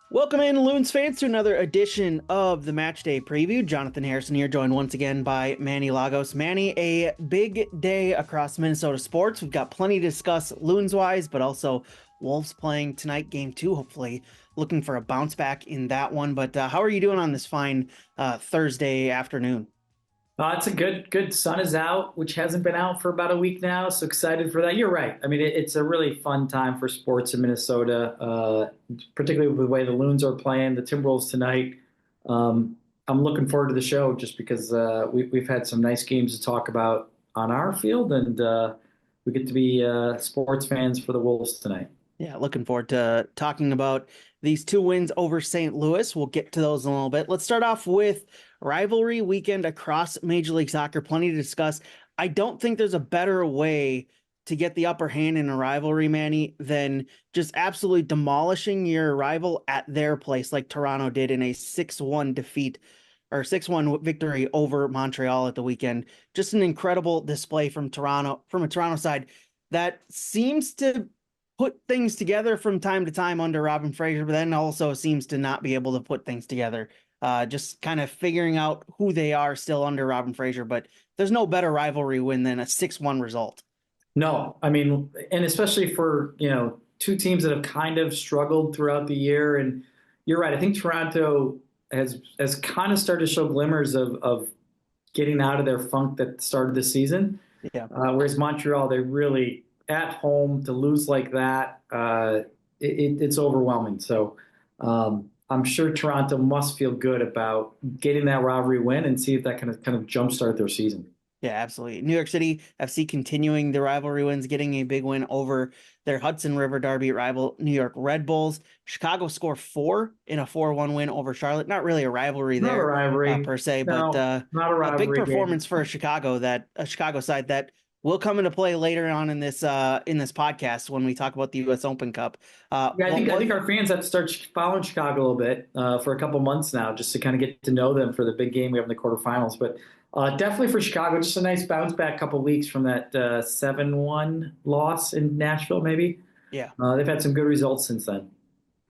Welcome in, Loons fans, to another edition of the Matchday Preview. Jonathan Harrison here, joined once again by Manny Lagos. Manny, a big day across Minnesota sports. We've got plenty to discuss Loons-wise, but also Wolves playing tonight, game two, hopefully looking for a bounce back in that one. But how are you doing on this fine Thursday afternoon? It's a good sun is out, which hasn't been out for about a week now. So excited for that. You're right. I mean, it's a really fun time for sports in Minnesota, particularly with the way the Loons are playing, the Timberwolves tonight. I'm looking forward to the show just because we've had some nice games to talk about on our field, and we get to be sports fans for the Wolves tonight. Yeah, looking forward to talking about these two wins over St. Louis. We'll get to those in a little bit. Let's start off with rivalry weekend across Major League Soccer. Plenty to discuss. I don't think there's a better way to get the upper hand in a rivalry, Manny, than just absolutely demolishing your rival at their place, like Toronto did in a 6-1 defeat or 6-1 victory over Montreal at the weekend. Just an incredible display from a Toronto side that seems to put things together from time to time under Robin Fraser, but then also seems to not be able to put things together. Just kind of figuring out who they are still under Robin Fraser, but there's no better rivalry win than a 6-1 result. No, I mean, and especially for, two teams that have kind of struggled throughout the year. And you're right. I think Toronto has kind of started to show glimmers of getting out of their funk that started the season. Yeah. Whereas Montreal, they really at home to lose like that, it's overwhelming. So I'm sure Toronto must feel good about getting that rivalry win and see if that kind of jumpstart their season. Yeah, absolutely. New York City FC continuing the rivalry wins, getting a big win over their Hudson River Derby rival, New York Red Bulls. Chicago score four in a 4-1 win over Charlotte. Not really a rivalry Not a there rivalry. per se, but No, not a a big rivalry game. performance for a Chicago side that will come into play later on in this podcast when we talk about the U.S. Open Cup. Yeah, I What think I was think our fans have to start following Chicago a little bit for a couple months now, just to kind of get to know them for the big game we have in the quarterfinals. But definitely for Chicago, just a nice bounce back couple weeks from that 7-1 loss in Nashville. Maybe yeah? they've had some good results since then.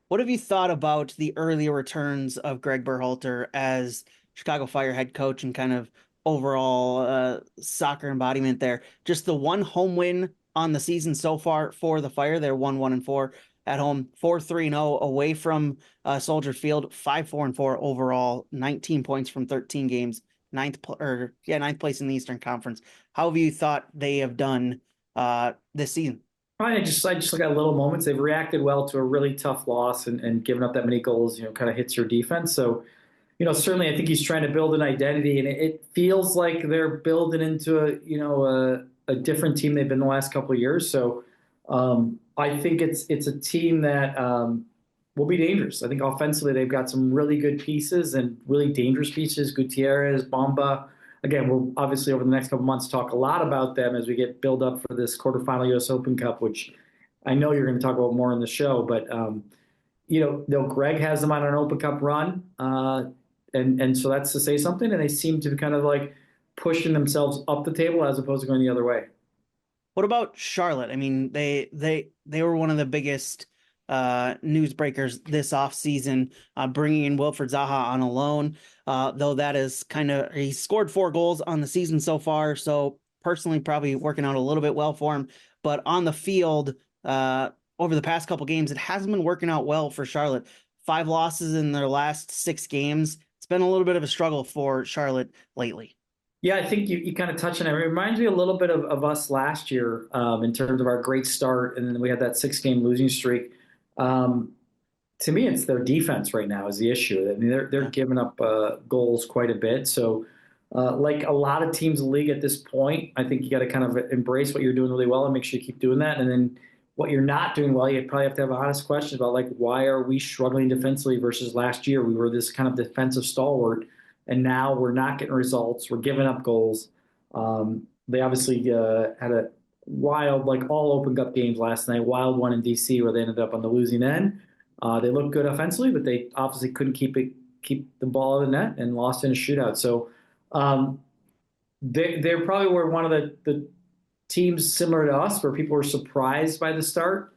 What have you thought about the earlier returns of Greg Berhalter as Chicago Fire head coach and kind of overall soccer embodiment there? Just the one home win on the season so far for the Fire. They're 1-1-4 at home, 4-3-0 away from Soldier Field, 5-4-4 overall, 19 points from 13 games, ninth place in the Eastern Conference. How have you thought they have done this season? I just look at little moments. They've reacted well to a really tough loss and given up that many goals, kind of hits your defense. So, certainly I think he's trying to build an identity, and it feels like they're building into a different team they've been the last couple of years. So, I think it's a team that will be dangerous. I think offensively they've got some really good pieces and really dangerous pieces. Gutierrez, Bomba. Again, we'll obviously over the next couple months talk a lot about them as we get build up for this quarterfinal U.S. Open Cup, which I know you're going to talk about more in the show. But Greg has them on an Open Cup run, and so that's to say something. And they seem to be kind of like pushing themselves up the table as opposed to going the other way. What about Charlotte? I mean, they were one of the biggest newsbreakers this offseason, bringing in Wilfred Zaha on a loan. Though that is he scored 4 goals on the season so far, so personally probably working out a little bit well for him. But on the field, over the past couple games, it hasn't been working out well for Charlotte. 5 losses in their last 6 games. It's been a little bit of a struggle for Charlotte lately. Yeah, I think you kind of touched on it. It reminds me a little bit of us last year in terms of our great start, and then we had that 6 game losing streak. Um, to me, it's their defense right now is the issue. I mean, they're Yeah. giving up goals quite a bit. So, like a lot of teams in the league at this point, I think you got to kind of embrace what you're doing really well and make sure you keep doing that. And then what you're not doing well, you probably have to have honest questions about like why are we struggling defensively versus last year? We were this kind of defensive stalwart, and now we're not getting results. We're giving up goals. They obviously had a wild, like all Open Cup games last night, wild one in DC where they ended up on the losing end. They looked good offensively, but they obviously couldn't keep the ball in the net and lost in a shootout. So um, they probably were one of the teams similar to us where people were surprised by the start.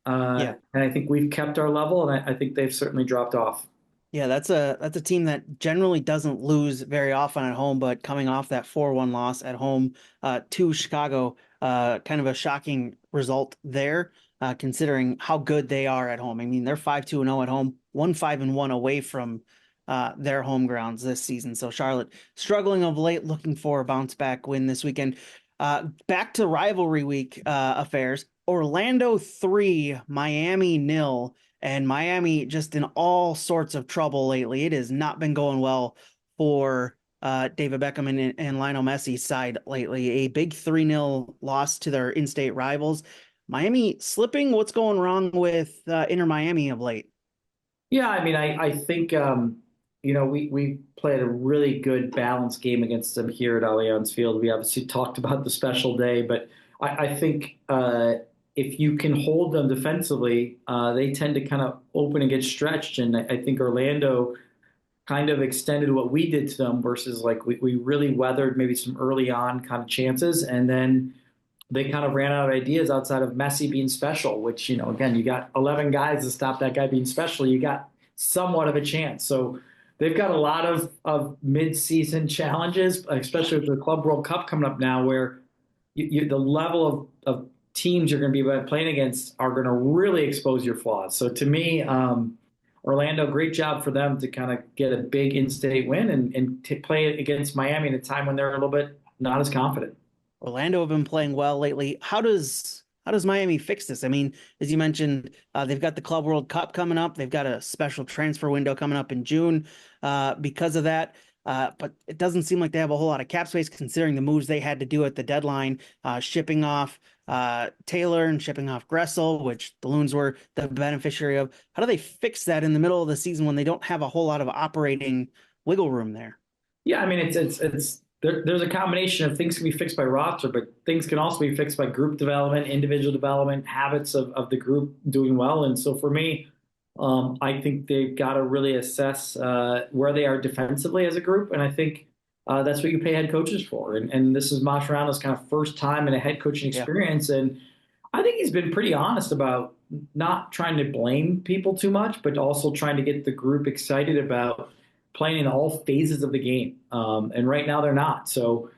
Yeah. And I think we've kept our level, and I think they've certainly dropped off. Yeah, that's a team that generally doesn't lose very often at home, but coming off that 4-1 loss at home to Chicago, kind of a shocking result there, considering how good they are at home. I mean, they're 5-2-0 at home, 1-5-1 away from their home grounds this season. So Charlotte struggling of late, looking for a bounce back win this weekend. Back to rivalry week affairs. Orlando 3, Miami nil. And Miami just in all sorts of trouble lately. It has not been going well for David Beckham and Lionel Messi's side lately. A big 3-0 loss to their in-state rivals. Miami slipping. What's going wrong with Inter Miami of late? Yeah, I mean, I think we played a really good balanced game against them here at Allianz Field. We obviously talked about the special day, but I think if you can hold them defensively, they tend to kind of open and get stretched. And I think Orlando kind of extended what we did to them versus like we really weathered maybe some early on kind of chances, and then they kind of ran out of ideas outside of Messi being special, which, again, you got 11 guys to stop that guy being special. You got somewhat of a chance. So they've got a lot of mid-season challenges, especially with the Club World Cup coming up now, where the level of teams you're going to be playing against are going to really expose your flaws. So to me, Orlando, great job for them to kind of get a big in-state win and play it against Miami at a time when they're a little bit not as confident. Orlando have been playing well lately. How does Miami fix this? I mean, as you mentioned, they've got the Club World Cup coming up. They've got a special transfer window coming up in June because of that. But it doesn't seem like they have a whole lot of cap space considering the moves they had to do at the deadline, shipping off Taylor and shipping off Gressel, which the Loons were the beneficiary of. How do they fix that in the middle of the season when they don't have a whole lot of operating wiggle room there? Yeah, I mean there's a combination of things can be fixed by roster, but things can also be fixed by group development, individual development, habits of the group doing well. And so for me, I think they've got to really assess where they are defensively as a group, and I think that's what you pay head coaches for. And this is Mascherano's kind of first time in a head coaching Yeah. experience, and I think he's been pretty honest about not trying to blame people too much, but also trying to get the group excited about playing in all phases of the game. And right now they're not. So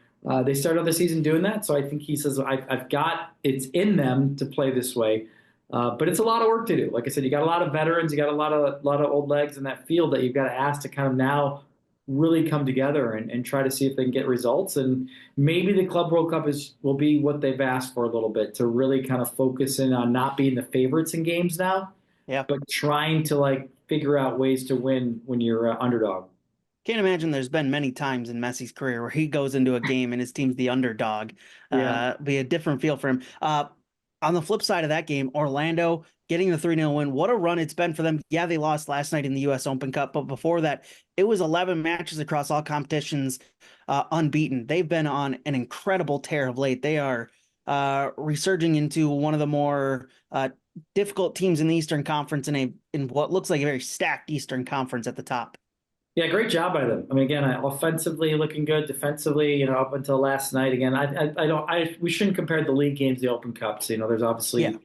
they started the season doing that. So I think he says, I've got it's in them to play this way. But it's a lot of work to do. Like I said, you got a lot of veterans, you got a lot of old legs in that field that you've got to ask to kind of now really come together and try to see if they can get results. And maybe the Club World Cup will be what they've asked for a little bit to really kind of focus in on not being the favorites in games now, Yeah. but trying to like figure out ways to win when you're underdog. Can't imagine there's been many times in Messi's career where he goes into a game and his team's the underdog. Yeah. Be a different feel for him. On the flip side of that game, Orlando getting the 3-0 win. What a run it's been for them. Yeah, they lost last night in the U.S. Open Cup, but before that, it was 11 matches across all competitions, unbeaten. They've been on an incredible tear of late. They are resurging into one of the more difficult teams in the Eastern Conference in what looks like a very stacked Eastern Conference at the top. Yeah, great job by them. I mean, again, offensively looking good, defensively, up until last night. Again, I don't, we shouldn't compare the league games to the Open Cups. There's Yeah. obviously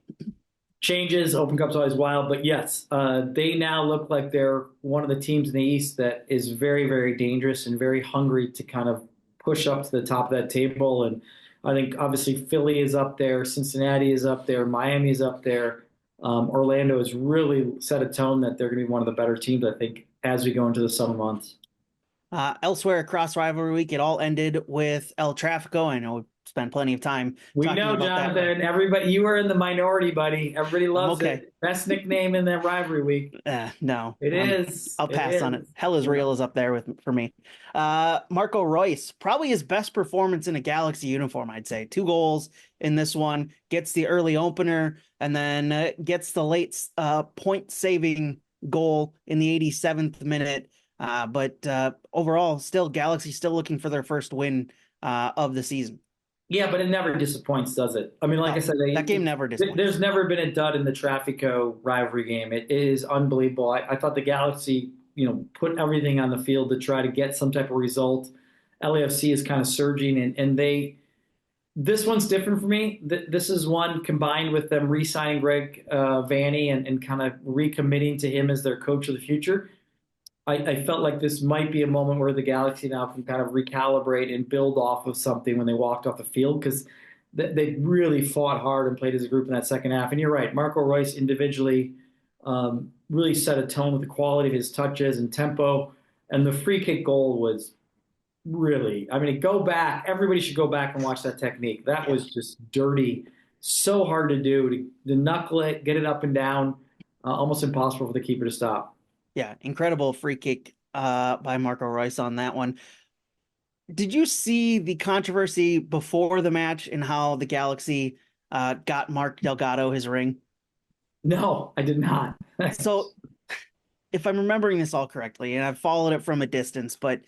changes. Open Cup's always wild, but yes, they now look like they're one of the teams in the East that is very, very dangerous and very hungry to kind of push up to the top of that table. And I think obviously Philly is up there, Cincinnati is up there, Miami is up there. Orlando has really set a tone that they're going to be one of the better teams, I think, as we go into the summer months. Elsewhere across rivalry week, it all ended with El Trafico. I know we've spent plenty of time We talking know, about that. Jonathan. Everybody, you are in the minority, buddy. Everybody I'm loves okay. it. Best nickname in that rivalry week. No, It is. I'll It pass on it. is. Hell is Yeah. real is up there for me. Marco Royce, probably his best performance in a Galaxy uniform, I'd say. 2 goals in this one, gets the early opener, and then gets the late point saving goal in the 87th minute. But overall, still Galaxy still looking for their first win of the season. Yeah, but it never disappoints, does it? I mean, like I No, said, that game never there's disappoints. never been a dud in the Trafico rivalry game. It is unbelievable. I thought the Galaxy, put everything on the field to try to get some type of result. LAFC is kind of surging, and This one's different for me. This is one combined with them re-signing Greg Vanney and kind of recommitting to him as their coach of the future. I felt like this might be a moment where the Galaxy now can kind of recalibrate and build off of something when they walked off the field because they really fought hard and played as a group in that second half. And you're right, Marco Reus individually really set a tone with the quality of his touches and tempo. And the free kick goal was really, I mean, go back. Everybody should go back and watch that technique. That Yeah. was just dirty, so hard to do to knuckle it, get it up and down, almost impossible for the keeper to stop. Yeah, incredible free kick by Marco Reus on that one. Did you see the controversy before the match and how the Galaxy got Mark Delgado his ring? No, I did not. So, if I'm remembering this all correctly, and I've followed it from a distance, but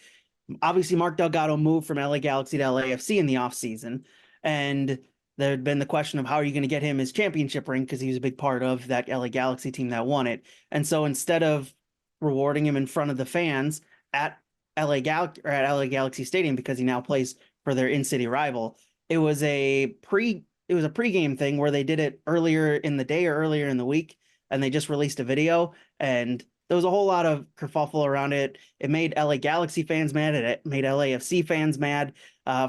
obviously Mark Delgado moved from LA Galaxy to LAFC in the offseason. And there had been the question of how are you going to get him his championship ring because he was a big part of that LA Galaxy team that won it. And so instead of rewarding him in front of the fans at LA Galaxy Stadium because he now plays for their in-city rival, it was a pregame thing where they did it earlier in the day or earlier in the week, and they just released a video, and there was a whole lot of kerfuffle around it. It made LA Galaxy fans mad. It made LAFC fans mad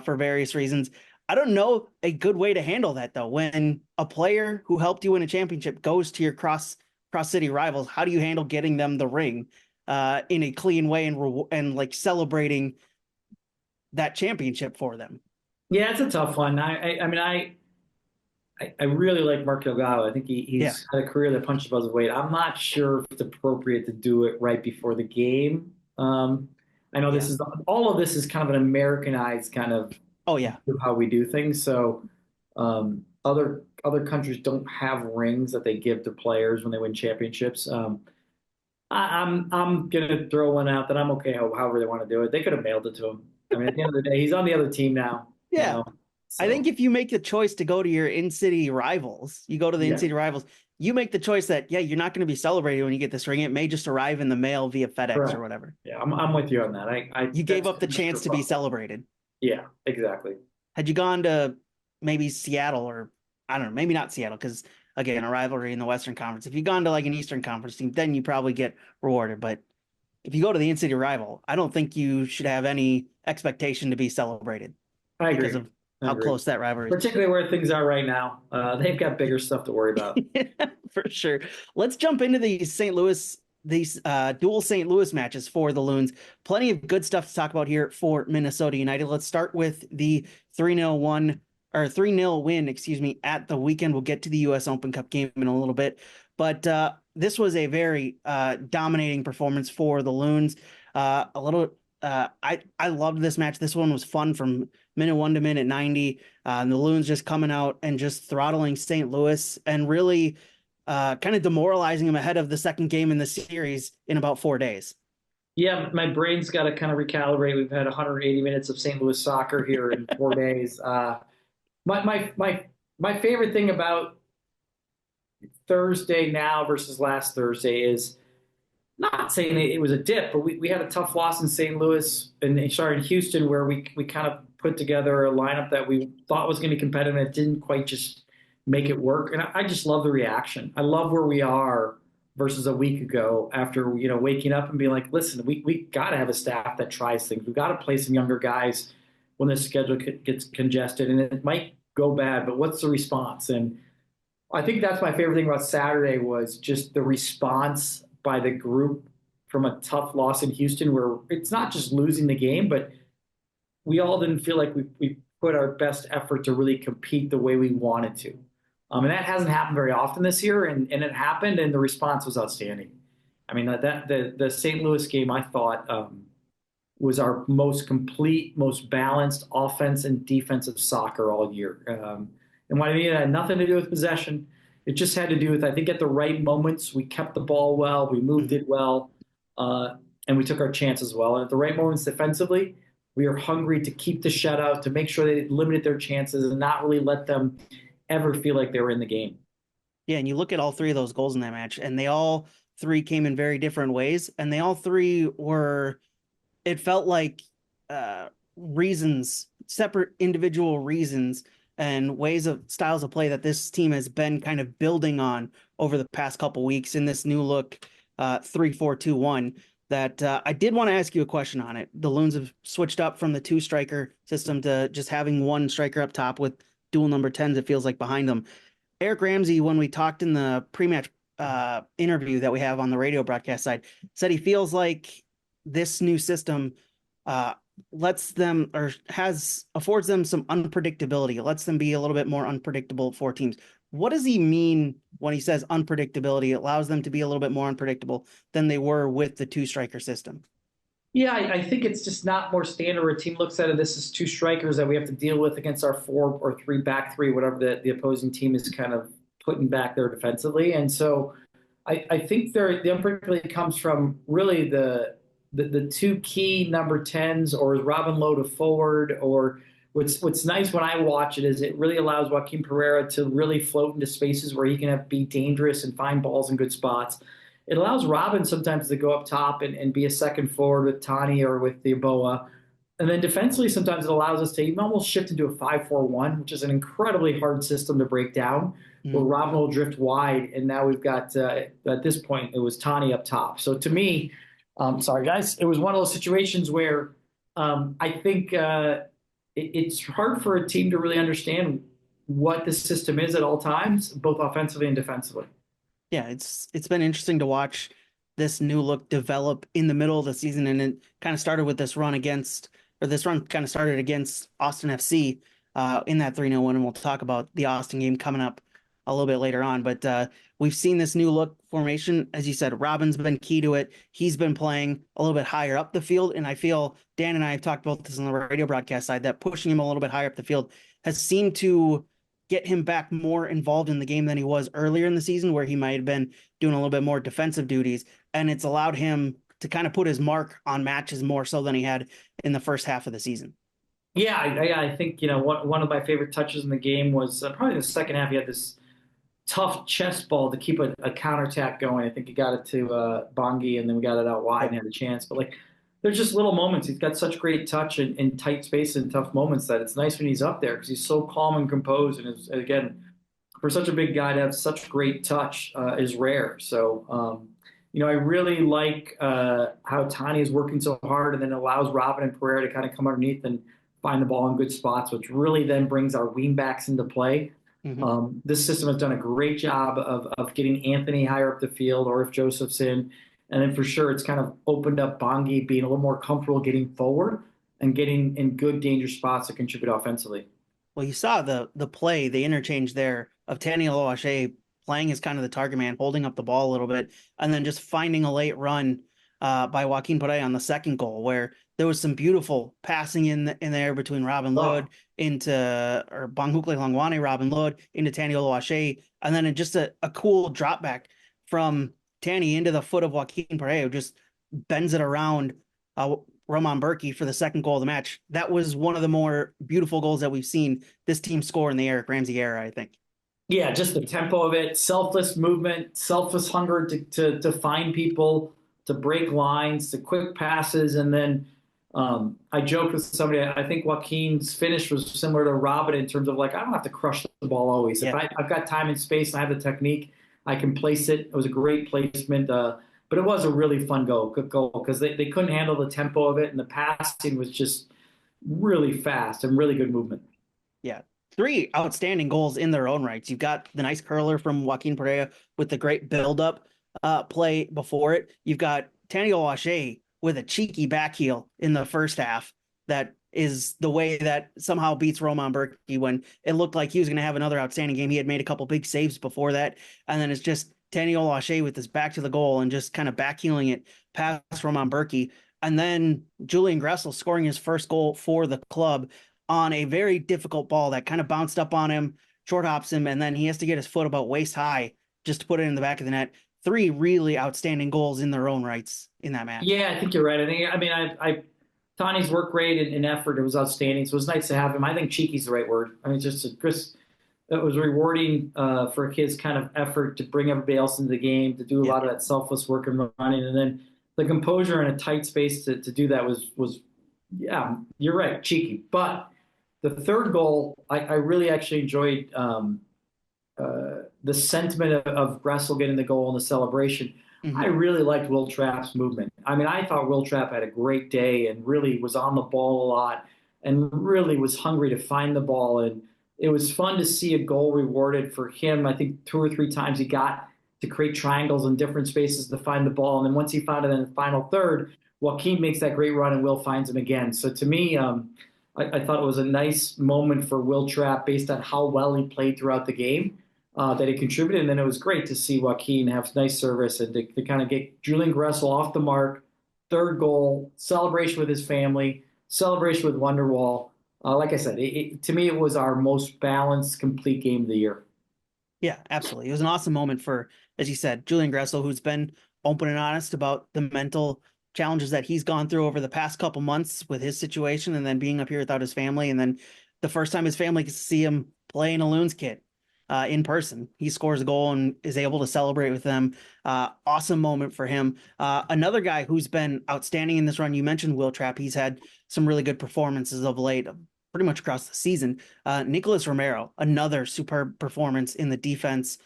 for various reasons. I don't know a good way to handle that though. When a player who helped you win a championship goes to your cross city rivals, how do you handle getting them the ring in a clean way and like celebrating that championship for them? Yeah, it's a tough one. I mean, I really like Mark Delgado. I think Yeah, he's had a career that punches above his weight. I'm not sure if it's appropriate to do it right before the game. I know yeah. this is all of this is kind of an Americanized kind of Oh yeah, how we do things. So other countries don't have rings that they give to players when they win championships. I'm gonna throw one out that I'm okay however they want to do it. They could have mailed it to him. I mean, at the end of the day, he's on the other team now, you yeah. know. I think So if you make the choice to go to your in-city rivals, you go to the yeah, in-city rivals, you make the choice that, yeah, you're not going to be celebrated when you get this ring. It may just arrive in the mail via FedEx or correct. whatever. Yeah, I'm with you on that. I You gave that's up the an extra chance to be process. celebrated. Yeah, exactly. Had you gone to maybe Seattle or I don't know, maybe not Seattle, because again, a rivalry in the Western Conference. If you gone to like an Eastern Conference team, then you probably get rewarded. But if you go to the in-city rival, I don't think you should have any expectation to be celebrated I because agree. of I how agree. close that rivalry is. Particularly where things are right now. They've got bigger stuff to worry about. For sure. Let's jump into these dual St. Louis matches for the Loons. Plenty of good stuff to talk about here for Minnesota United. Let's start with the 3-0 win, excuse me, at the weekend. We'll get to the US Open Cup game in a little bit. But this was a very dominating performance for the Loons. A little I loved this match. This one was fun from minute 1 to minute 90. And the Loons just coming out and just throttling St. Louis and really kind of demoralizing them ahead of the second game in the series in about 4 days. Yeah, my brain's got to kind of recalibrate. We've had 180 minutes of St. Louis soccer here in 4 days. My favorite thing about Thursday now versus last Thursday is not saying it was a dip, but we had a tough loss in St. Louis and sorry in Houston where we kind of put together a lineup that we thought was going to be competitive and it didn't quite just make it work. And I just love the reaction. I love where we are versus a week ago after waking up and being like, listen, we got to have a staff that tries things. We've got to play some younger guys when the schedule gets congested and it might go bad, but what's the response? And I think that's my favorite thing about Saturday was just the response by the group from a tough loss in Houston, where it's not just losing the game, but we all didn't feel like we put our best effort to really compete the way we wanted to. And that hasn't happened very often this year, and it happened, and the response was outstanding. I mean, the St. Louis game, I thought, was our most complete, most balanced offense and defensive soccer all year. And what I mean, it had nothing to do with possession. It just had to do with, I think, at the right moments, we kept the ball well, we moved Mhm. it well, and we took our chances well. And at the right moments defensively, we are hungry to keep the shutout, to make sure they limited their chances and not really let them ever feel like they were in the game. Yeah, and you look at all three of those goals in that match, and they all three came in very different ways, and they all three were, it felt like reasons, separate individual reasons and ways of styles of play that this team has been kind of building on over the past couple weeks in this new look 3-4-2-1 that I did want to ask you a question on it. The Loons have switched up from the two striker system to just having one striker up top with dual number 10s, it feels like, behind them. Eric Ramsey, when we talked in the pre-match interview that we have on the radio broadcast side, said he feels like this new system uh, lets them or has affords them some unpredictability. It lets them be a little bit more unpredictable for teams. What does he mean when he says unpredictability? It allows them to be a little bit more unpredictable than they were with the two striker system. Yeah, I think it's just not more standard. A team looks at it, this is two strikers that we have to deal with against our four or three back three, whatever the opposing team is kind of putting back there defensively. And so I think the unpredictability comes from really the two key number 10s, or Robin Lowe to forward, or what's nice when I watch it is it really allows Joaquin Pereira to really float into spaces where he can be dangerous and find balls in good spots. It allows Robin sometimes to go up top and be a second forward with Tani or with the Boa. And then defensively, sometimes it allows us to even almost shift into a 5-4-1, which is an incredibly hard system to break down, where Mm. Robin will drift wide. And now we've got, at this point, it was Tani up top. So to me, sorry, guys, it was one of those situations where I think it's hard for a team to really understand what the system is at all times, both offensively and defensively. Yeah, it's been interesting to watch this new look develop in the middle of the season, and it kind of started with this run against, or this run kind of started against Austin FC in that 3-0 win, and we'll talk about the Austin game coming up a little bit later on. But we've seen this new look formation, as you said. Robin's been key to it. He's been playing a little bit higher up the field, and I feel Dan and I have talked about this on the radio broadcast side that pushing him a little bit higher up the field has seemed to get him back more involved in the game than he was earlier in the season, where he might have been doing a little bit more defensive duties. And it's allowed him to kind of put his mark on matches more so than he had in the first half of the season. Yeah, I think, one of my favorite touches in the game was probably in the second half. He had this tough chest ball to keep a counterattack going. I think he got it to Bongi, and then we got it out wide and had a chance. But like, there's just little moments. He's got such great touch in tight space and tough moments that it's nice when he's up there because he's so calm and composed. And again, for such a big guy to have such great touch is rare. So, I really like how Tani is working so hard and then allows Robin and Pereira to kind of come underneath and find the ball in good spots, which really then brings our wingbacks into play. Mm-hmm. This system has done a great job of getting Anthony higher up the field, or if Joseph's in. And then for sure, it's kind of opened up Bongi being a little more comfortable getting forward and getting in good danger spots to contribute offensively. Well, you saw the interchange there of Tani Aloache playing as kind of the target man, holding up the ball a little bit, and then just finding a late run by Joaquin Pereira on the second goal, where there was some beautiful passing in there between Robin Lod Oh, into, or Banghukle Langwane, Robin Lod into Tani Oloache, and then just a cool drop back from Tani into the foot of Joaquin Pereira, who just bends it around Roman Berkey for the second goal of the match. That was one of the more beautiful goals that we've seen this team score in the Eric Ramsey era, I think. yeah, just the tempo of it, selfless movement, selfless hunger to find people, to break lines, to quick passes. And then I joked with somebody, I think Joaquin's finish was similar to Robin in terms of like, I don't have to crush the ball always. If Yeah. I've got time and space and I have the technique, I can place it. It was a great placement. But it was a really fun good goal, because they couldn't handle the tempo of it. And the passing was just really fast and really good movement. Yeah. Three outstanding goals in their own rights. You've got the nice curler from Joaquin Pereira with the great build-up play before it. You've got Tani Oloache with a cheeky back heel in the first half that is the way that somehow beats Roman Berkey when it looked like he was going to have another outstanding game. He had made a couple big saves before that, and then it's just Tani Oloache with his back to the goal and just kind of backheeling it past Roman Berkey. And then Julian Gressel scoring his first goal for the club on a very difficult ball that kind of bounced up on him, short hops him, and then he has to get his foot about waist high just to put it in the back of the net. Three really outstanding goals in their own rights in that match. Yeah, I think you're right. I mean, Tani's work rate and effort, it was outstanding. So it was nice to have him. I think cheeky's the right word. I mean, Chris, it was rewarding for his kind of effort to bring everybody else into the game, to do a Yeah. lot of that selfless work and running, and then the composure in a tight space to do that was yeah, you're right, cheeky. But The third goal, I really actually enjoyed the sentiment of Gressel getting the goal and the celebration. I Hmm. really liked Will Trapp's movement. I mean, I thought Will Trapp had a great day and really was on the ball a lot and really was hungry to find the ball. And it was fun to see a goal rewarded for him. I think two or three times he got to create triangles in different spaces to find the ball. And then once he found it in the final third, Joaquin makes that great run and Will finds him again. So to me, I thought it was a nice moment for Will Trapp based on how well he played throughout the game, that he contributed. And then it was great to see Joaquin have nice service and to kind of get Julian Gressel off the mark. Third goal, celebration with his family, celebration with Wonderwall. Like I said, to me, it was our most balanced, complete game of the year. Yeah, absolutely. It was an awesome moment for, as you said, Julian Gressel, who's been open and honest about the mental challenges that he's gone through over the past couple months with his situation and then being up here without his family. And then the first time his family gets to see him play in a Loons kit in person, he scores a goal and is able to celebrate with them. Awesome moment for him. Another guy who's been outstanding in this run, you mentioned Will Trapp. He's had some really good performances of late, pretty much across the season. Nicholas Romero, another superb performance in the defense.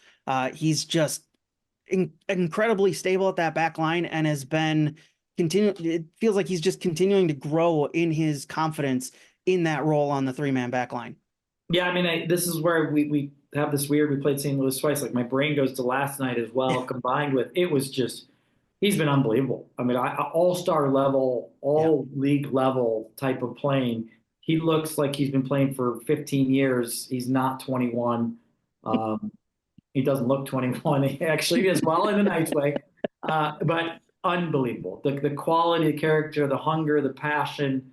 He's just incredibly stable at that back line and has been continue. It feels like he's just continuing to grow in his confidence in that role on the three-man back line. Yeah, I mean, this is where we have this weird. We played St. Louis twice. Like my brain goes to last night as well, combined with it was just he's been unbelievable. I mean, all-star level, Yeah. all league level type of playing. He looks like he's been playing for 15 years. He's not 21. Um, he doesn't look 21 actually as well in a nice way, but unbelievable. The quality, the character, the hunger, the passion.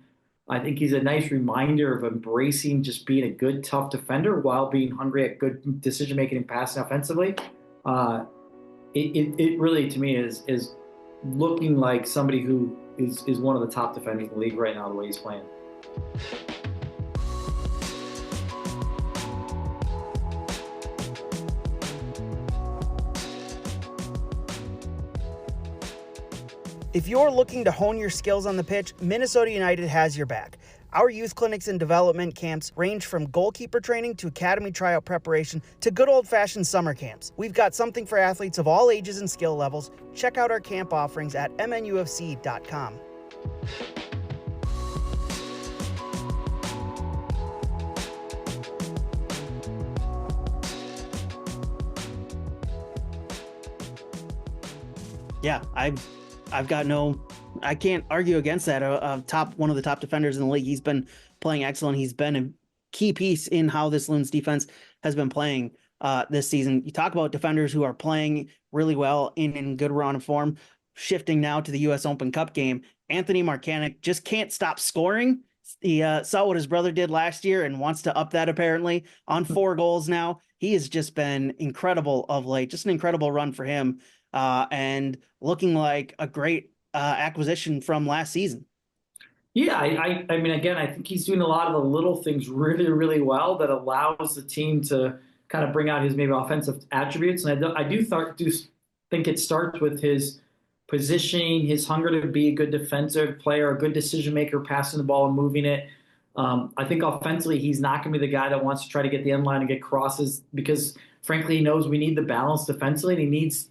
I think he's a nice reminder of embracing just being a good, tough defender while being hungry at good decision making and passing offensively. Uh, it really to me is looking like somebody who is one of the top defenders in the league right now the way he's playing. If you're looking to hone your skills on the pitch, Minnesota United has your back. Our youth clinics and development camps range from goalkeeper training to academy tryout preparation to good old-fashioned summer camps. We've got something for athletes of all ages and skill levels. Check out our camp offerings at MNUFC.com. Yeah, I've got no, I can't argue against that. One of the top defenders in the league. He's been playing excellent. He's been a key piece in how this Loons defense has been playing this season. You talk about defenders who are playing really well in good run of form. Shifting now to the U.S. Open Cup game, Anthony Marcanic just can't stop scoring. He saw what his brother did last year and wants to up that apparently on 4 goals now. He has just been incredible of late. Just an incredible run for him and looking like a great acquisition from last season. Yeah, I mean, again, I think he's doing a lot of the little things really, really well that allows the team to kind of bring out his maybe offensive attributes. And do think it starts with his positioning, his hunger to be a good defensive player, a good decision maker, passing the ball and moving it. I think offensively, he's not going to be the guy that wants to try to get the end line and get crosses because, frankly, he knows we need the balance defensively. And he needs,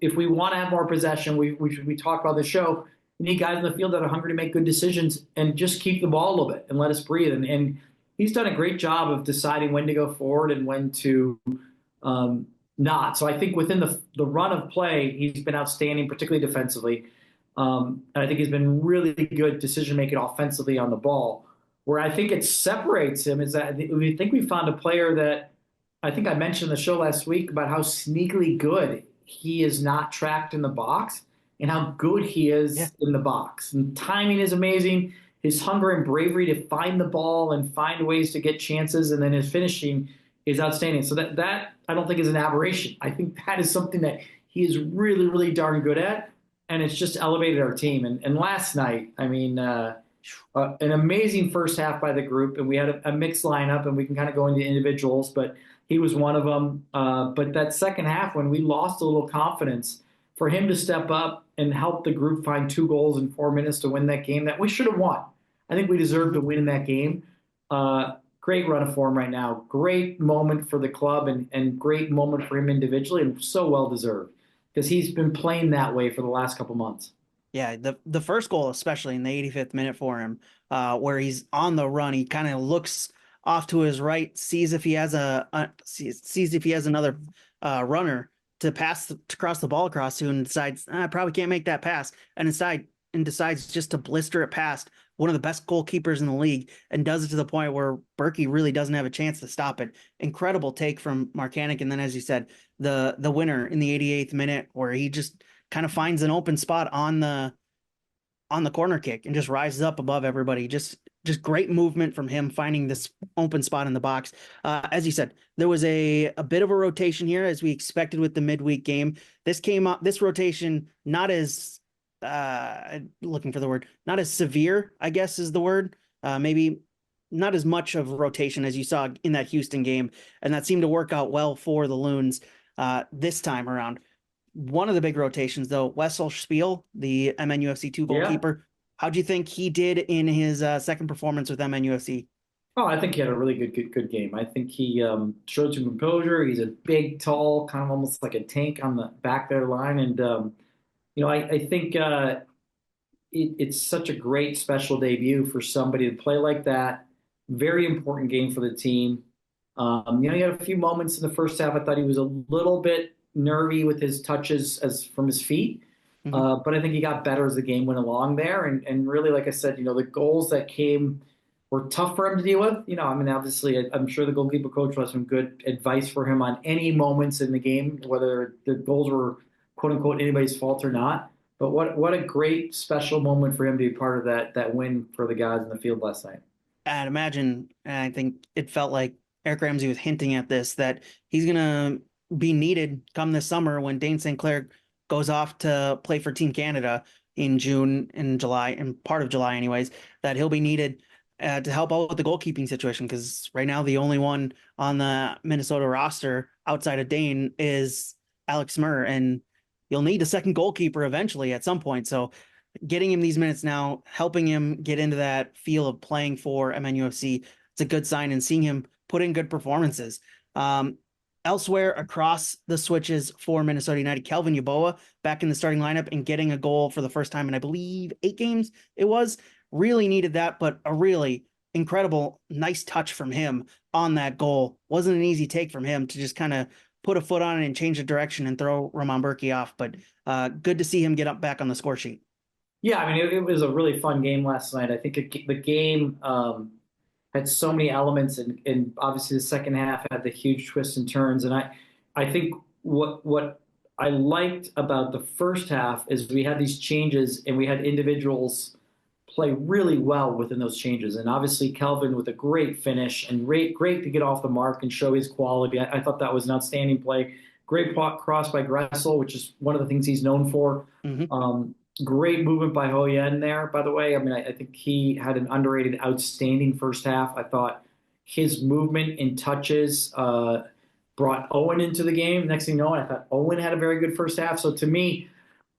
if we want to have more possession, we talk about the show. We need guys in the field that are hungry to make good decisions and just keep the ball a little bit and let us breathe. And he's done a great job of deciding when to go forward and when to not. So I think within the run of play, he's been outstanding, particularly defensively. And I think he's been really good decision making offensively on the ball. Where I think it separates him is that we think we found a player that I think I mentioned in the show last week about how sneakily good he is not tracked in the box and how good he Yeah. is in the box. And timing is amazing. His hunger and bravery to find the ball and find ways to get chances, and then his finishing is outstanding. So that I don't think is an aberration. I think that is something that he is really, really darn good at, and it's just elevated our team. And last night, I mean, an amazing first half by the group, and we had a mixed lineup, and we can kind of go into individuals, but he was one of them. But that second half, when we lost a little confidence, for him to step up and help the group find 2 goals in 4 minutes to win that game that we should have won. I think we deserved to Mhm. win in that game. Great run of form right now. Great moment for the club and great moment for him individually, and so well deserved because he's been playing that way for the last couple months. Yeah, the first goal, especially in the 85th minute for him, where he's on the run, he kind of looks off to his right, sees if he has sees if he has another runner to to cross the ball across to, and decides I probably can't make that pass, and decides just to blister it past one of the best goalkeepers in the league, and does it to the point where Berkey really doesn't have a chance to stop it. Incredible take from Marcanic, and then as you said, the winner in the 88th minute, where he just kind of finds an open spot on the corner kick and just rises up above everybody. Just great movement from him finding this open spot in the box. As you said, there was a bit of a rotation here as we expected with the midweek game. This rotation not as looking for the word, not as severe, I guess is the word. Maybe not as much of rotation as you saw in that Houston game, and that seemed to work out well for the Loons this time around. One of the big rotations, though, Wessel Spiel, the MNUFC 2 Yeah. goalkeeper. How do you think he did in his second performance with MNUFC? Oh, I think he had a really good game. I think he showed some composure. He's a big, tall, kind of almost like a tank on the back there line, and I think it's such a great special debut for somebody to play like that. Very important game for the team. He had a few moments in the first half. I thought he was a little bit nervy with his touches as from his feet, Mm-hmm. but I think he got better as the game went along there. And really, like I said, the goals that came were tough for him to deal with. I mean, obviously, I'm sure the goalkeeper coach has some good advice for him on any moments in the game, whether the goals were quote unquote anybody's fault or not. But what a great special moment for him to be part of that win for the guys in the field last night. I'd imagine, and I think it felt like Eric Ramsey was hinting at this, that he's going to be needed come this summer when Dane St. Clair goes off to play for Team Canada in June and July, and part of July, anyways, that he'll be needed to help out with the goalkeeping situation. Because right now, the only one on the Minnesota roster outside of Dane is Alex Murr, and you'll need a second goalkeeper eventually at some point. So, getting him these minutes now, helping him get into that feel of playing for MNUFC, it's a good sign, and seeing him put in good performances. Um, Elsewhere across the switches for Minnesota United, Kelvin Yeboah back in the starting lineup and getting a goal for the first time in, I believe, 8 games it was. Really needed that, but a really incredible, nice touch from him on that goal. Wasn't an easy take from him to just kind of put a foot on it and change the direction and throw Roman Berkey off, but good to see him get up back on the score sheet. Yeah, I mean, it was a really fun game last night. I think the game had so many elements, and obviously the second half had the huge twists and turns. And I think what I liked about the first half is we had these changes, and we had individuals play really well within those changes. And obviously Kelvin with a great finish and great to get off the mark and show his quality. I thought that was an outstanding play. Great cross by Gressel, which is one of the things he's known for. Mm-hmm. Um, Great movement by Ho Yen there, by the way. I mean, I think he had an underrated, outstanding first half. I thought his movement and touches brought Owen into the game. Next thing you know, I thought Owen had a very good first half. So to me,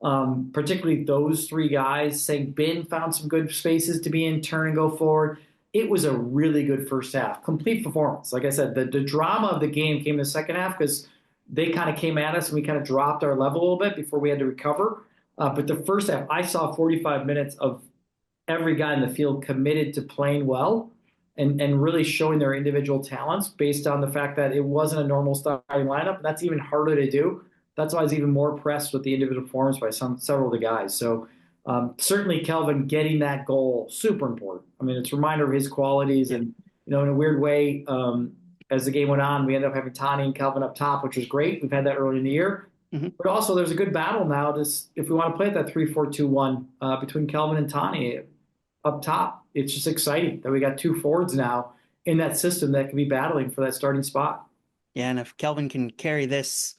particularly those three guys, St. Bin found some good spaces to be in, turn and go forward. It was a really good first half, complete performance. Like I said, the drama of the game came in the second half because they kind of came at us and we kind of dropped our level a little bit before we had to recover. But the first half, I saw 45 minutes of every guy in the field committed to playing well and really showing their individual talents based on the fact that it wasn't a normal starting lineup. That's even harder to do. That's why I was even more impressed with the individual performance by several of the guys. So certainly Kelvin getting that goal, super important. I mean, it's a reminder of his qualities. Yeah. And, in a weird way, as the game went on, we ended up having Tani and Kelvin up top, which was great. We've had that early in the year. Mm-hmm. But also, there's a good battle now. If we want to play at that 3-4-2-1 between Kelvin and Tani up top, it's just exciting that we got two forwards now in that system that can be battling for that starting spot. Yeah, and if Kelvin can carry this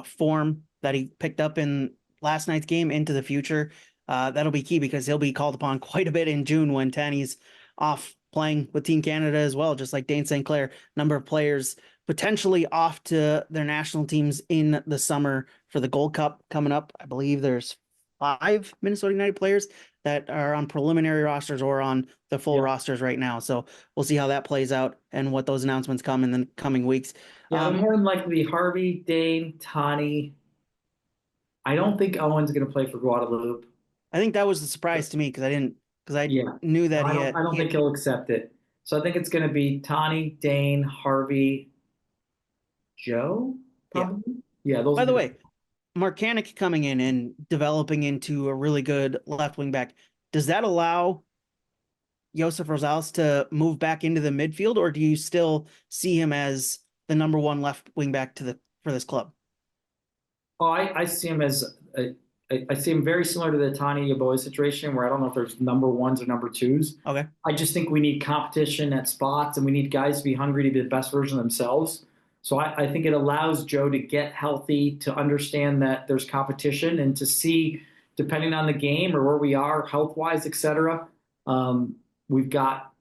form that he picked up in last night's game into the future, that'll be key because he'll be called upon quite a bit in June when Tanny's off playing with Team Canada as well, just like Dane St. Clair. Number of players potentially off to their national teams in the summer for the Gold Cup coming up. I believe there's 5 Minnesota United players that are on preliminary rosters or on the full Yeah. rosters right now. So we'll see how that plays out and what those announcements come in the coming weeks. Yeah, they're more than likely Harvey, Dane, Tani. I don't think Owen's going to play for Guadalupe. I think that was the surprise to me because I Yeah. knew No, that I don't think he'll accept it. So I think it's going to be Tani, Dane, Harvey, Joe, yeah. probably. Yeah, those By will the be the. way, Marcanic coming in and developing into a really good left wing back, does that allow Josef Rosales to move back into the midfield, or do you still see him as the number one left wing back for this club? Oh, I see him as I see him very similar to the Tani Yeboah situation, where I don't know if there's number ones or number twos. Okay. I just think we need competition at spots, and we need guys to be hungry to be the best version of themselves. So I think it allows Joe to get healthy, to understand that there's competition, and to see, depending on the game or where we are health wise, et cetera, we've got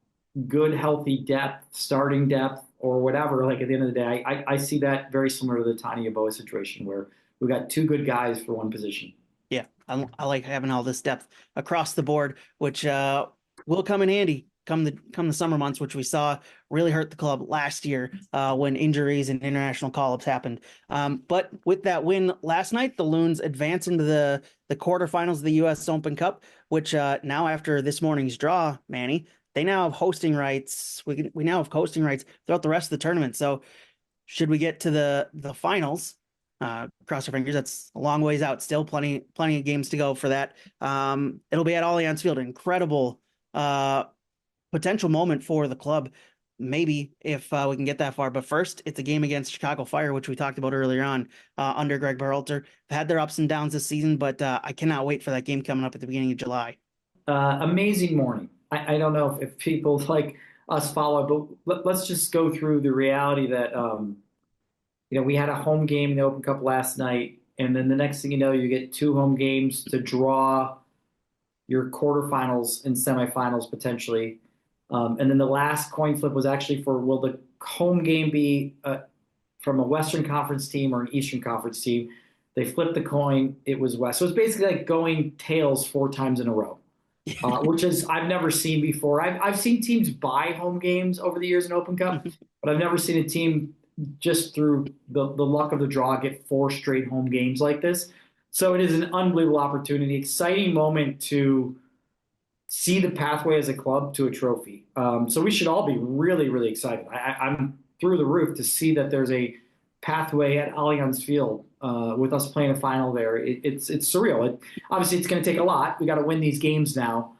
good, healthy depth, starting depth, or whatever. Like at the end of the day, I see that very similar to the Tiny Yeboah situation where we got two good guys for one position. Yeah, I like having all this depth across the board, which will come in handy come the summer months, which we saw really hurt the club last year when injuries and international call-ups happened. But with that win last night, the Loons advance into the quarterfinals of the U.S. Open Cup, which now after this morning's draw, Manny, they now have hosting rights. We now have hosting rights throughout the rest of the tournament. So should we get to the finals? Cross our fingers. That's a long ways out. Still plenty of games to go for that. It'll be at Allianz Field. Incredible potential moment for the club. Maybe if we can get that far. But first, it's a game against Chicago Fire, which we talked about earlier on under Greg Berhalter. They've had their ups and downs this season, but I cannot wait for that game coming up at the beginning of July. Amazing morning. I don't know if people like us follow, but let's just go through the reality that we had a home game in the Open Cup last night, and then the next thing you know, you get two home games to draw your quarterfinals and semifinals potentially. And then the last coin flip was actually for will the home game be from a Western Conference team or an Eastern Conference team? They flipped the coin. It was West. So it's basically like going tails four times in a row, which is I've never seen before. I've seen teams buy home games over the years in Open Cup, but I've never seen a team just through the luck of the draw get four straight home games like this. So it is an unbelievable opportunity, exciting moment to see the pathway as a club to a trophy. So we should all be really, really excited. I'm through the roof to see that there's a pathway at Allianz Field with us playing a final there. It's surreal. Obviously, it's going to take a lot. We got to win these games now,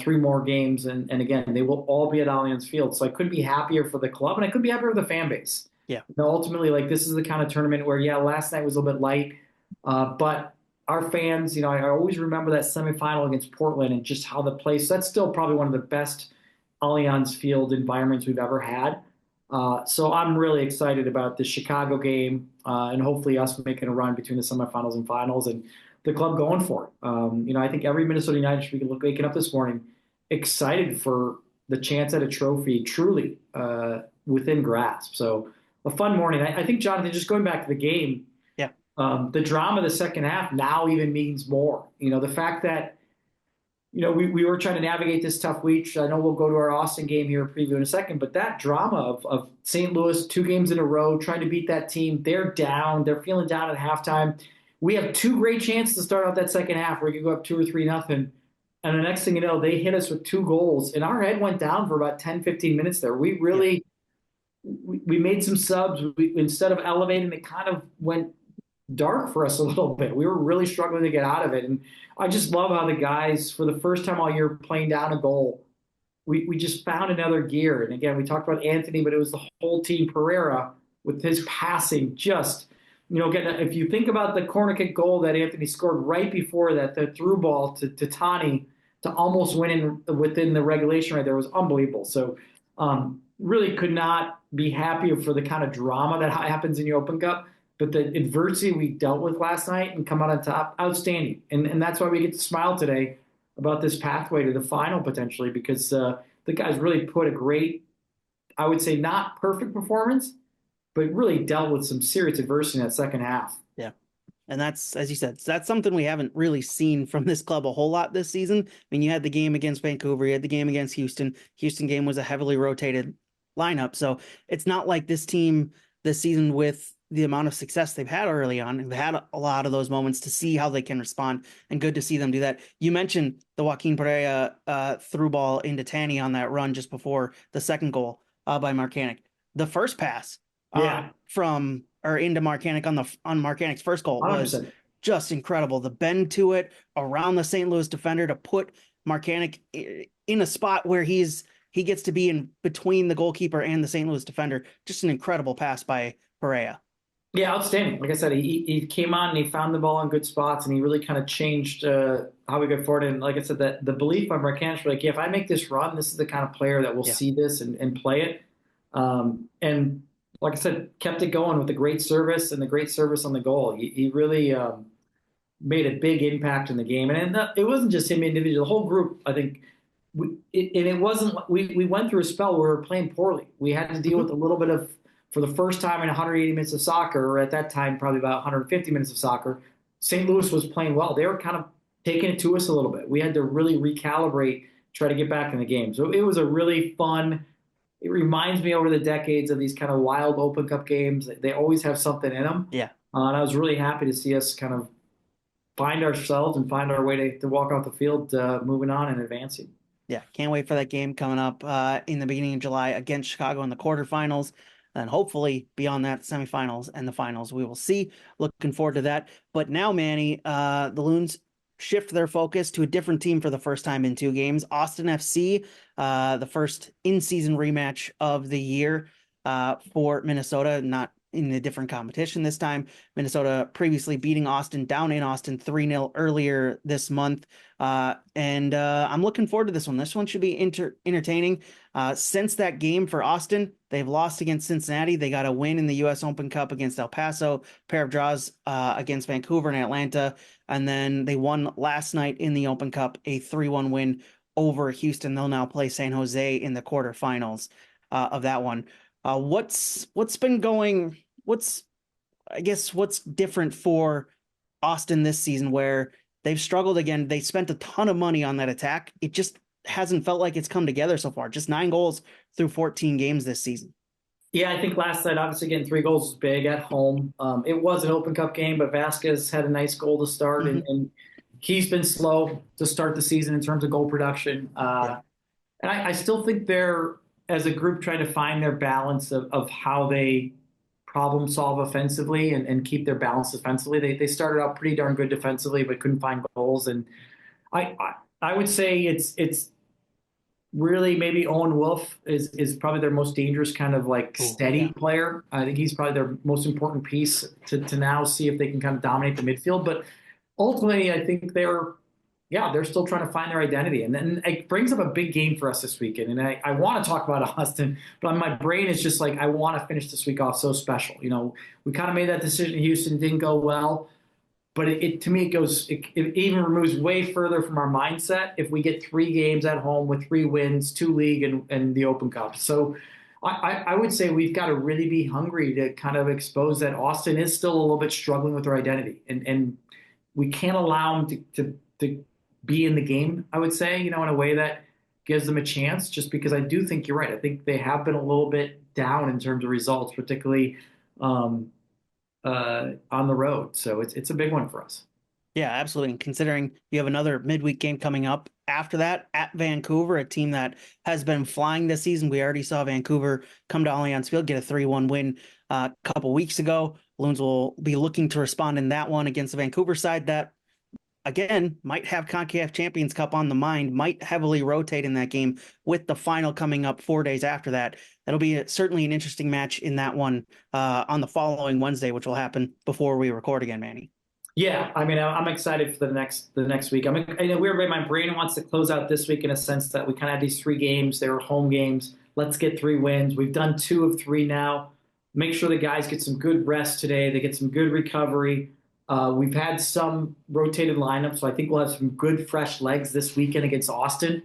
three more games, and again, they will all be at Allianz Field. So I couldn't be happier for the club, and I couldn't be happier for the fan base. Yeah. Ultimately, like this is the kind of tournament where, yeah, last night was a little bit light, but our fans, I always remember that semifinal against Portland and just how the place, that's still probably one of the best Allianz Field environments we've ever had. So I'm really excited about the Chicago game and hopefully us making a run between the semifinals and finals and the club going for it. I think every Minnesota United should be waking up this morning excited for the chance at a trophy truly within grasp. So a fun morning. I think, Jonathan, just going back to the game, Yeah. the drama of the second half now even means more. The fact that, we were trying to navigate this tough week. I know we'll go to our Austin game here preview in a second, but that drama of St. Louis, two games in a row, trying to beat that team, they're down. They're feeling down at halftime. We have two great chances to start out that second half where we could go up 2 or 3-0. And the next thing you know, they hit us with two goals. And our head went down for about 10, 15 minutes there. We Yeah. really, we made some subs. Instead of elevating, it kind of went dark for us a little bit. We were really struggling to get out of it. And I just love how the guys, for the first time all year, playing down a goal, we just found another gear. And again, we talked about Anthony, but it was the whole team. Pereira with his passing, just, again, if you think about the corner kick goal that Anthony scored right before that, the through ball to Tani to almost win within the regulation right there was unbelievable. So really could not be happier for the kind of drama that happens in the Open Cup. But the adversity we dealt with last night and come out on top, outstanding. And that's why we get to smile today about this pathway to the final potentially, because the guys really put a great, I would say not perfect performance, but really dealt with some serious adversity in that second half. Yeah. And that's, as you said, that's something we haven't really seen from this club a whole lot this season. I mean, you had the game against Vancouver, you had the game against Houston. Houston game was a heavily rotated lineup. So it's not like this team this season, with the amount of success they've had early on, have had a lot of those moments to see how they can respond, and good to see them do that. You mentioned the Joaquin Pereira through ball into Tanny on that run just before the second goal by Marcanic. The first pass Yeah, from or into Marcanic on Marcanic's first goal was 100%. just incredible. The bend to it around the St. Louis defender to put Marcanic in a spot where he gets to be in between the goalkeeper and the St. Louis defender. Just an incredible pass by Perea. Yeah, outstanding. Like I said, he came on and he found the ball in good spots and he really kind of changed how we go forward. And like I said, that the belief on Marcanic, like, yeah, if I make this run, this is the kind of player that will Yeah. see this and play it. And like I said, kept it going with the great service and the great service on the goal. He really made a big impact in the game. And it wasn't just him individually. The whole group, I think, and it wasn't. We went through a spell where we were playing poorly. We had to deal Mm-hmm. with a little bit of, for the first time in 180 minutes of soccer, or at that time probably about 150 minutes of soccer. St. Louis was playing well. They were kind of taking it to us a little bit. We had to really recalibrate, try to get back in the game. So it was a really fun. It reminds me over the decades of these kind of wild Open Cup games. They always have something in them. Yeah. And I was really happy to see us kind of find ourselves and find our way to walk off the field, moving on and advancing. Yeah, can't wait for that game coming up in the beginning of July against Chicago in the quarterfinals, and hopefully beyond that, semifinals and the finals. We will see. Looking forward to that. But now, Manny, the Loons shift their focus to a different team for the first time in two games. Austin FC, the first in-season rematch of the year for Minnesota, not in a different competition this time. Minnesota previously beating Austin down in Austin 3-0 earlier this month. And I'm looking forward to this one. This one should be entertaining. Since that game for Austin, they've lost against Cincinnati. They got a win in the U.S. Open Cup against El Paso, pair of draws against Vancouver and Atlanta. And then they won last night in the Open Cup, a 3-1 win over Houston. They'll now play San Jose in the quarterfinals of that one. What's been going? What's different for Austin this season, where they've struggled again? They spent a ton of money on that attack. It just hasn't felt like it's come together so far. Just 9 goals through 14 games this season. Yeah, I think last night, obviously getting 3 goals was big at home. It was an Open Cup game, but Vasquez had a nice goal to start, Mm-hmm. and he's been slow to start the season in terms of goal production. Yeah. And I still think they're, as a group, trying to find their balance of how they problem solve offensively and keep their balance defensively. They started out pretty darn good defensively, but couldn't find goals. And I would say it's really maybe Owen Wolf is probably their most dangerous kind of like Oh, steady yeah. player. I think he's probably their most important piece to now see if they can kind of dominate the midfield. But ultimately, I think they're still trying to find their identity. And then it brings up a big game for us this weekend. And I want to talk about Austin, but my brain is just like, I want to finish this week off so special. You know, we kind of made that decision in Houston, didn't go well. But to me, it even removes way further from our mindset if we get 3 games at home with 3 wins, 2 league and the Open Cup. So I would say we've got to really be hungry to kind of expose that Austin is still a little bit struggling with their identity. And we can't allow them to be in the game, I would say, in a way that gives them a chance, just because I do think you're right. I think they have been a little bit down in terms of results, particularly on the road. So it's a big one for us. Yeah, absolutely. And considering you have another midweek game coming up after that at Vancouver, a team that has been flying this season. We already saw Vancouver come to Allianz Field, get a 3-1 win a couple weeks ago. Loons will be looking to respond in that one against the Vancouver side that, again, might have CONCACAF Champions Cup on the mind, might heavily rotate in that game with the final coming up 4 days after that. That'll be certainly an interesting match in that one on the following Wednesday, which will happen before we record again, Manny. Yeah, I mean, I'm excited for the next week. We're my brain wants to close out this week in a sense that we kind of had these 3 games. They were home games. Let's get 3 wins. We've done 2 of 3 now. Make sure the guys get some good rest today. They get some good recovery. We've had some rotated lineups, so I think we'll have some good fresh legs this weekend against Austin.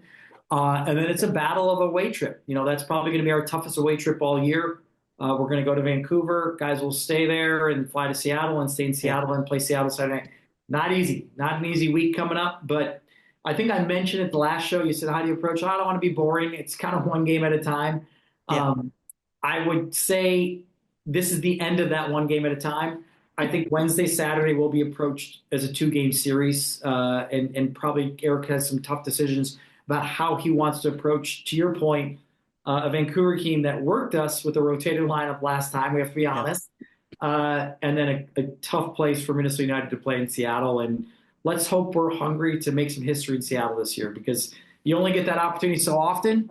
And then it's a battle of a away trip. That's probably going to be our toughest away trip all year. We're going to go to Vancouver. Guys will stay there and fly to Seattle and stay in Yeah. Seattle and play Seattle Saturday night. Not easy. Not an easy week coming up, but I think I mentioned at the last show, you said, how do you approach it? I don't want to be boring. It's kind of one game at a time. Yeah. Um, I would say this is the end of that one game at a time. I think Wednesday, Saturday will be approached as a two-game series, and probably Eric has some tough decisions about how he wants to approach, to your point, a Vancouver team that worked us with a rotated lineup last time, we have to be Yeah. honest. And then a tough place for Minnesota United to play in Seattle. And let's hope we're hungry to make some history in Seattle this year because you only get that opportunity so often.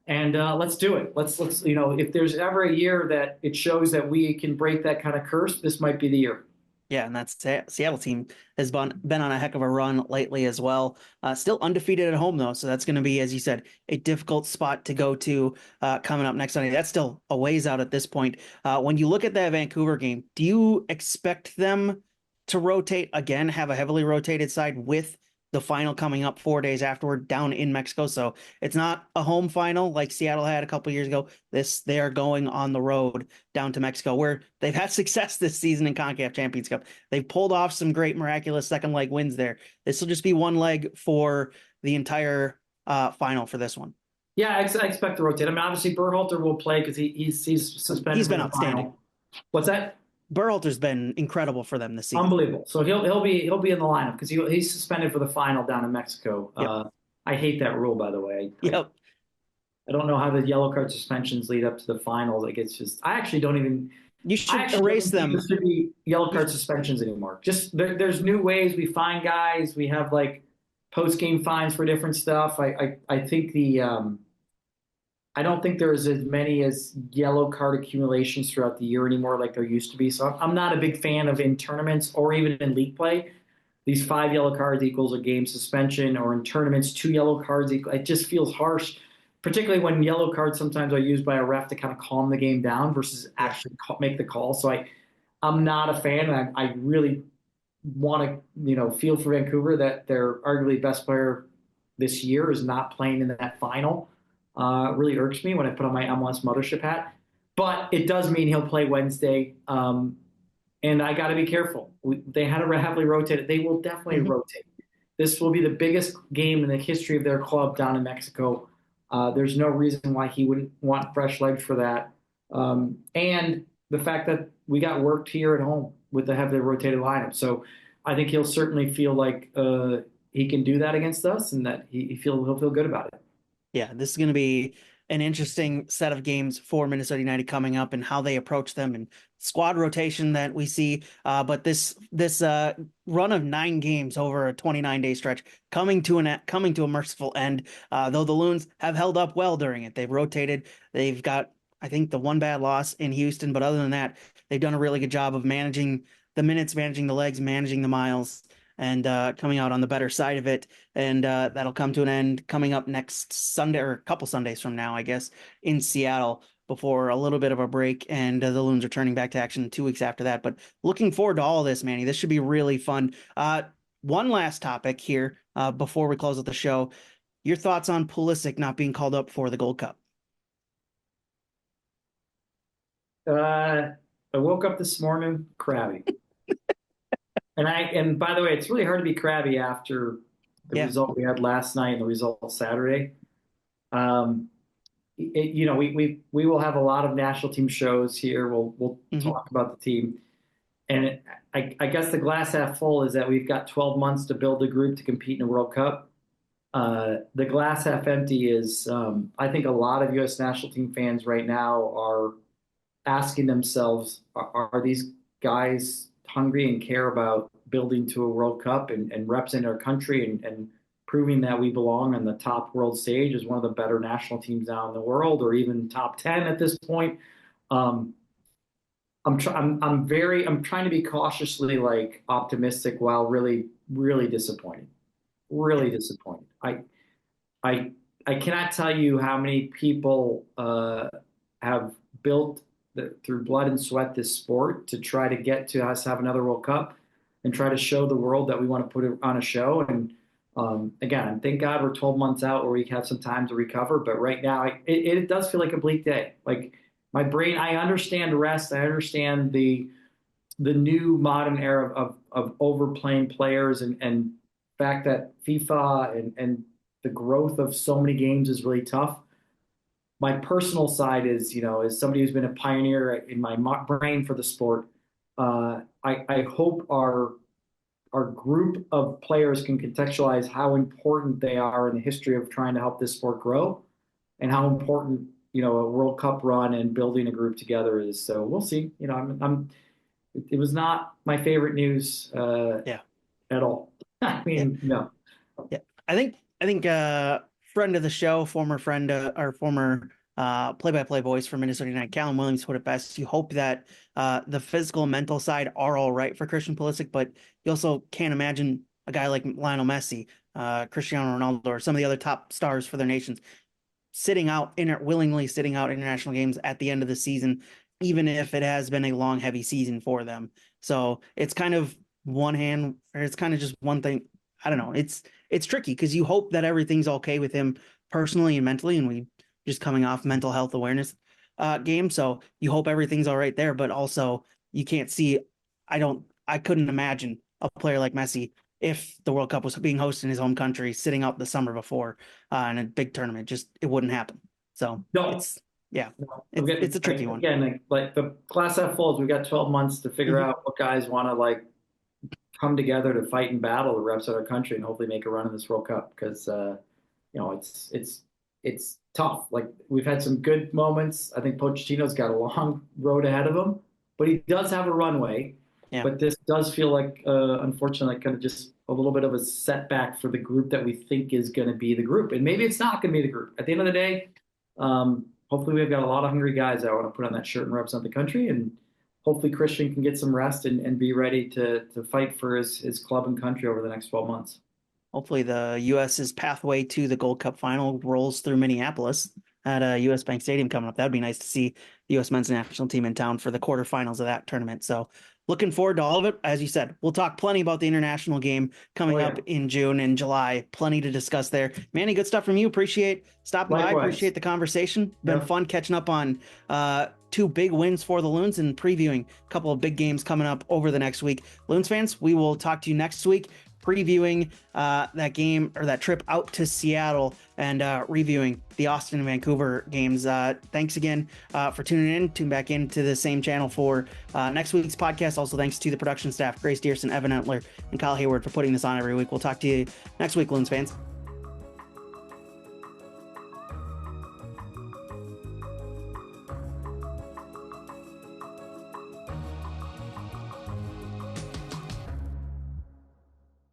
And let's do it. Let's if there's ever a year that it shows that we can break that kind of curse, this might be the year. Yeah, and that Seattle team has been on a heck of a run lately as well. Still undefeated at home though, so that's going to be, as you said, a difficult spot to go to coming up next Sunday. That's still a ways out at this point. When you look at that Vancouver game, do you expect them to rotate again, have a heavily rotated side with the final coming up 4 days afterward down in Mexico? So it's not a home final like Seattle had a couple years ago. They are going on the road down to Mexico, where they've had success this season in CONCACAF Champions Cup. They've pulled off some great, miraculous second leg wins there. This will just be one leg for the entire final for this one. Yeah, I expect to rotate. I mean, obviously Berhalter will play because he's suspended He's for been the outstanding. final. What's that? Berhalter's been incredible for them this season. Unbelievable. So he'll be in the lineup because he's suspended for the final down in Mexico. Yep. I hate that rule, by the way. Yep. I don't know how the yellow card suspensions lead up to the finals. Like it's just You I should actually erase don't think there them. should be yellow You, card suspensions anymore. Just there's new ways we find guys. We have like post game fines for different stuff. I think I don't think there's as many as yellow card accumulations throughout the year anymore like there used to be. So I'm not a big fan of in tournaments or even in league play. These five yellow cards equals a game suspension, or in tournaments, two yellow cards equal. It just feels harsh, particularly when yellow cards sometimes are used by a ref to kind of calm the game down versus yeah. actually make the call. So I'm not a fan. I really want to, feel for Vancouver that their arguably best player this year is not playing in that final. Really irks me when I put on my MLS mothership hat. But it does mean he'll play Wednesday. And I got to be careful. They had to heavily rotate it. They will definitely Mhm. rotate. This will be the biggest game in the history of their club down in Mexico. There's no reason why he wouldn't want fresh legs for that. And the fact that we got worked here at home with the heavily rotated lineup. So I think he'll certainly feel like he can do that against us and that he'll feel good about it. Yeah, this is going to be an interesting set of games for Minnesota United coming up and how they approach them and squad rotation that we see. But this run of 9 games over a 29-day stretch coming to a merciful end. Though the Loons have held up well during it, they've rotated. They've got, I think, the one bad loss in Houston, but other than that, they've done a really good job of managing the minutes, managing the legs, managing the miles, and coming out on the better side of it. And that'll come to an end coming up next Sunday, or a couple Sundays from now, I guess, in Seattle before a little bit of a break. And the Loons are turning back to action 2 weeks after that. But looking forward to all of this, Manny. This should be really fun. One last topic here before we close out the show. Your thoughts on Pulisic not being called up for the Gold Cup? I woke up this morning crabby. And by the way, it's really hard to be crabby after the Yeah. result we had last night and the result Saturday. Um, we will have a lot of national team shows here. We'll Hmm. talk about the team, and I guess the glass half full is that we've got 12 months to build a group to compete in a World Cup. The glass half empty is I think a lot of U.S. national team fans right now are asking themselves, are these guys hungry and care about building to a World Cup and representing our country and proving that we belong on the top world stage as one of the better national teams out in the world, or even top 10 at this point? Um, I'm trying to be cautiously like optimistic while really disappointed. Yeah. Really disappointed. I I cannot tell you how many people have built through blood and sweat this sport to try to get to us have another World Cup and try to show the world that we want to put it on a show. And again, thank God we're 12 months out where we have some time to recover. But right now, it does feel like a bleak day. Like my brain, I understand rest. I understand the new modern era of overplaying players and fact that FIFA and the growth of so many games is really tough. My personal side is, as somebody who's been a pioneer in my brain for the sport, I hope our group of players can contextualize how important they are in the history of trying to help this sport grow and how important, a World Cup run and building a group together is. So we'll see. It was not my favorite news Yeah. at all. I Yeah. mean, no. Yeah. I think friend of the show, former friend or former play-by-play voice for Minnesota United, Callum Williams put it best. You hope that the physical and mental side are all right for Christian Pulisic, but you also can't imagine a guy like Lionel Messi, Cristiano Ronaldo, or some of the other top stars for their nations willingly sitting out international games at the end of the season, even if it has been a long, heavy season for them. So it's kind of one hand, or it's kind of just one thing. I don't know. It's tricky because you hope that everything's okay with him personally and mentally, and we just coming off mental health awareness game, so you hope everything's all right there. But also, you can't see. I couldn't imagine a player like Messi if the World Cup was being hosted in his home country, sitting out the summer before in a big tournament. Just it wouldn't happen. So No. it's yeah, No. it's a tricky one. Again, like the glass half full is we got 12 months to figure Mhm. out what guys want to like come together to fight and battle the reps of our country and hopefully make a run in this World Cup because it's tough. Like we've had some good moments. I think Pochettino's got a long road ahead of him, but he does have a runway. Yeah, But this does feel like, unfortunately, like kind of just a little bit of a setback for the group that we think is going to be the group, and maybe it's not going to be the group. At the end of the day, hopefully we've got a lot of hungry guys that want to put on that shirt and represent the country, and hopefully Christian can get some rest and be ready to fight for his club and country over the next 12 months. hopefully the U.S.'s pathway to the Gold Cup final rolls through Minneapolis at U.S. Bank Stadium coming up. That'd be nice to see the U.S. men's national team in town for the quarterfinals of that tournament. So looking forward to all of it. As you said, we'll talk plenty about the international game Oh coming yeah, up in June and July. Plenty to discuss there. Manny, good stuff from you. Appreciate stopping by. likewise. Appreciate the conversation. Been Yep. fun catching up on two big wins for the Loons and previewing a couple of big games coming up over the next week. Loons fans, we will talk to you next week previewing that game or that trip out to Seattle and reviewing the Austin and Vancouver games. Thanks again for tuning in. Tune back into the same channel for next week's podcast. Also, thanks to the production staff, Grace Dearson, Evan Entler, and Kyle Hayward for putting this on every week. We'll talk to you next week, Loons fans.